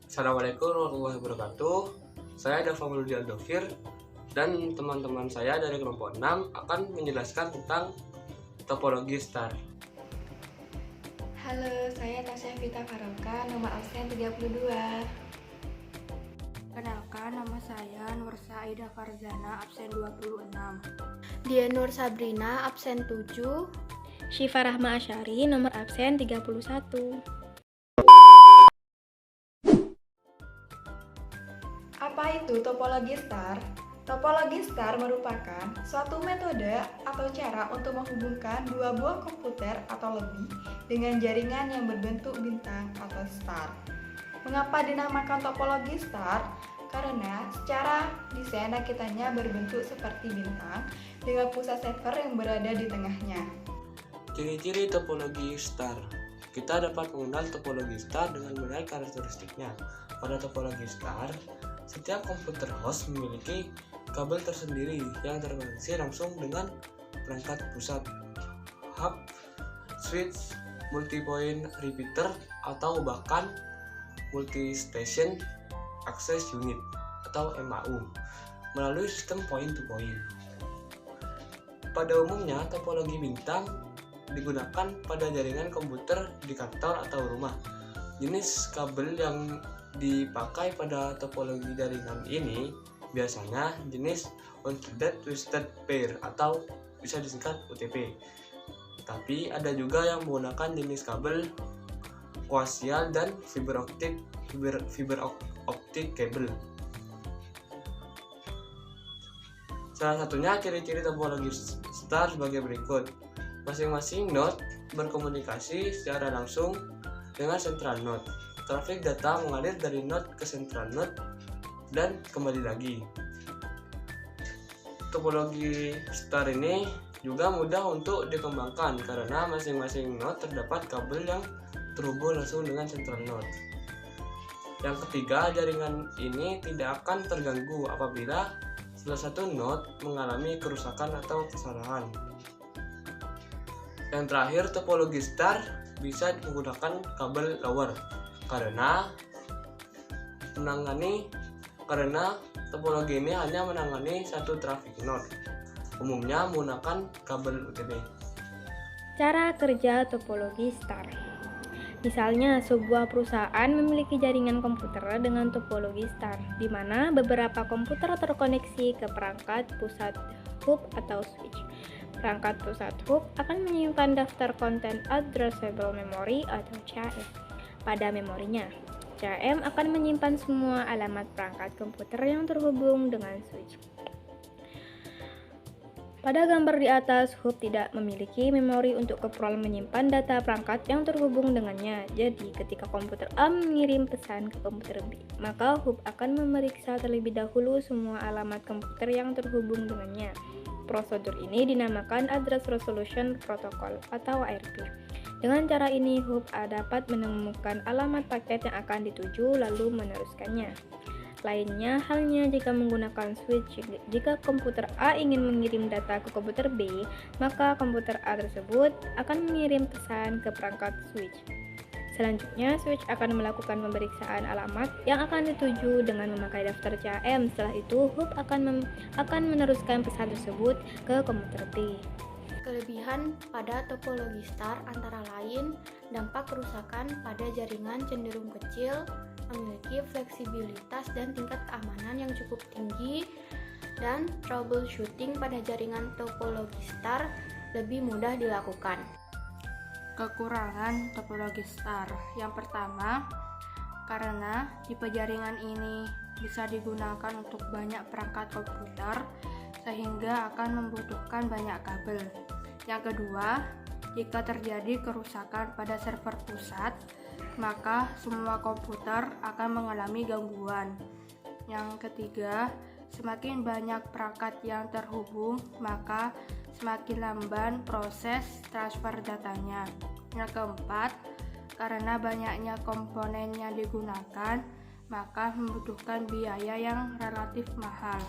Assalamualaikum warahmatullahi wabarakatuh. Saya Dava Mauludi Aldofir dan teman-teman saya dari kelompok 6 akan menjelaskan tentang topologi star. Halo, saya Tasya Vita Faroka, nomor absen 32. Kenalkan, nama saya Nursa Aida Farzana, absen 26. Dia Nur Sabrina, absen 7. Syifa Rahma Asyari, nomor absen 31. Apa itu topologi star? Topologi star merupakan suatu metode atau cara untuk menghubungkan dua buah komputer atau lebih dengan jaringan yang berbentuk bintang atau star. Mengapa dinamakan topologi star? Karena secara desain rakitannya berbentuk seperti bintang dengan pusat center yang berada di tengahnya. Ciri-ciri topologi star. Kita dapat mengenal topologi star dengan melihat karakteristiknya. Pada topologi star, setiap komputer host memiliki kabel tersendiri yang terkoneksi langsung dengan perangkat pusat, hub, switch, multi-point repeater, atau bahkan multi-station access unit atau MAU melalui sistem point-to-point. Pada umumnya, topologi bintang digunakan pada jaringan komputer di kantor atau rumah. Jenis kabel yang dipakai pada topologi jaringan ini biasanya jenis Unthreaded Twisted Pair atau bisa disingkat UTP. Tapi ada juga yang menggunakan jenis kabel koaksial dan fiber optik kabel. Salah satunya ciri-ciri topologi star sebagai berikut. Masing-masing node berkomunikasi secara langsung dengan central node. Trafik data mengalir dari node ke central node dan kembali lagi. Topologi star ini juga mudah untuk dikembangkan karena masing-masing node terdapat kabel yang terhubung langsung dengan central node. Yang ketiga, jaringan ini tidak akan terganggu apabila salah satu node mengalami kerusakan atau kesalahan. Yang terakhir, topologi star bisa menggunakan kabel lower karena topologi ini hanya menangani satu traffic node, umumnya menggunakan kabel UTP. Cara kerja topologi star. Misalnya, sebuah perusahaan memiliki jaringan komputer dengan topologi star, di mana beberapa komputer terkoneksi ke perangkat pusat hub atau switch. Perangkat pusat hub akan menyimpan daftar konten addressable memory atau CAM pada memorinya. CAM akan menyimpan semua alamat perangkat komputer yang terhubung dengan switch. Pada gambar di atas, hub tidak memiliki memori untuk keperluan menyimpan data perangkat yang terhubung dengannya. Jadi, ketika komputer A mengirim pesan ke komputer B, maka hub akan memeriksa terlebih dahulu semua alamat komputer yang terhubung dengannya. Prosedur ini dinamakan Address Resolution Protocol atau ARP. Dengan cara ini, hub A dapat menemukan alamat paket yang akan dituju lalu meneruskannya. Lainnya halnya jika menggunakan switch. Jika komputer A ingin mengirim data ke komputer B, maka komputer A tersebut akan mengirim pesan ke perangkat switch. Selanjutnya, switch akan melakukan pemeriksaan alamat yang akan dituju dengan memakai daftar CAM. Setelah itu, hub akan meneruskan pesan tersebut ke komputer B. Kelebihan pada topologi star antara lain dampak kerusakan pada jaringan cenderung kecil, memiliki fleksibilitas dan tingkat keamanan yang cukup tinggi, dan troubleshooting pada jaringan topologi star lebih mudah dilakukan. Kekurangan topologi star. Yang pertama, karena tipe jaringan ini bisa digunakan untuk banyak perangkat komputer sehingga akan membutuhkan banyak kabel. Yang kedua, jika terjadi kerusakan pada server pusat, maka semua komputer akan mengalami gangguan. Yang ketiga, semakin banyak perangkat yang terhubung, maka semakin lamban proses transfer datanya. Yang keempat, karena banyaknya komponen yang digunakan, maka membutuhkan biaya yang relatif mahal.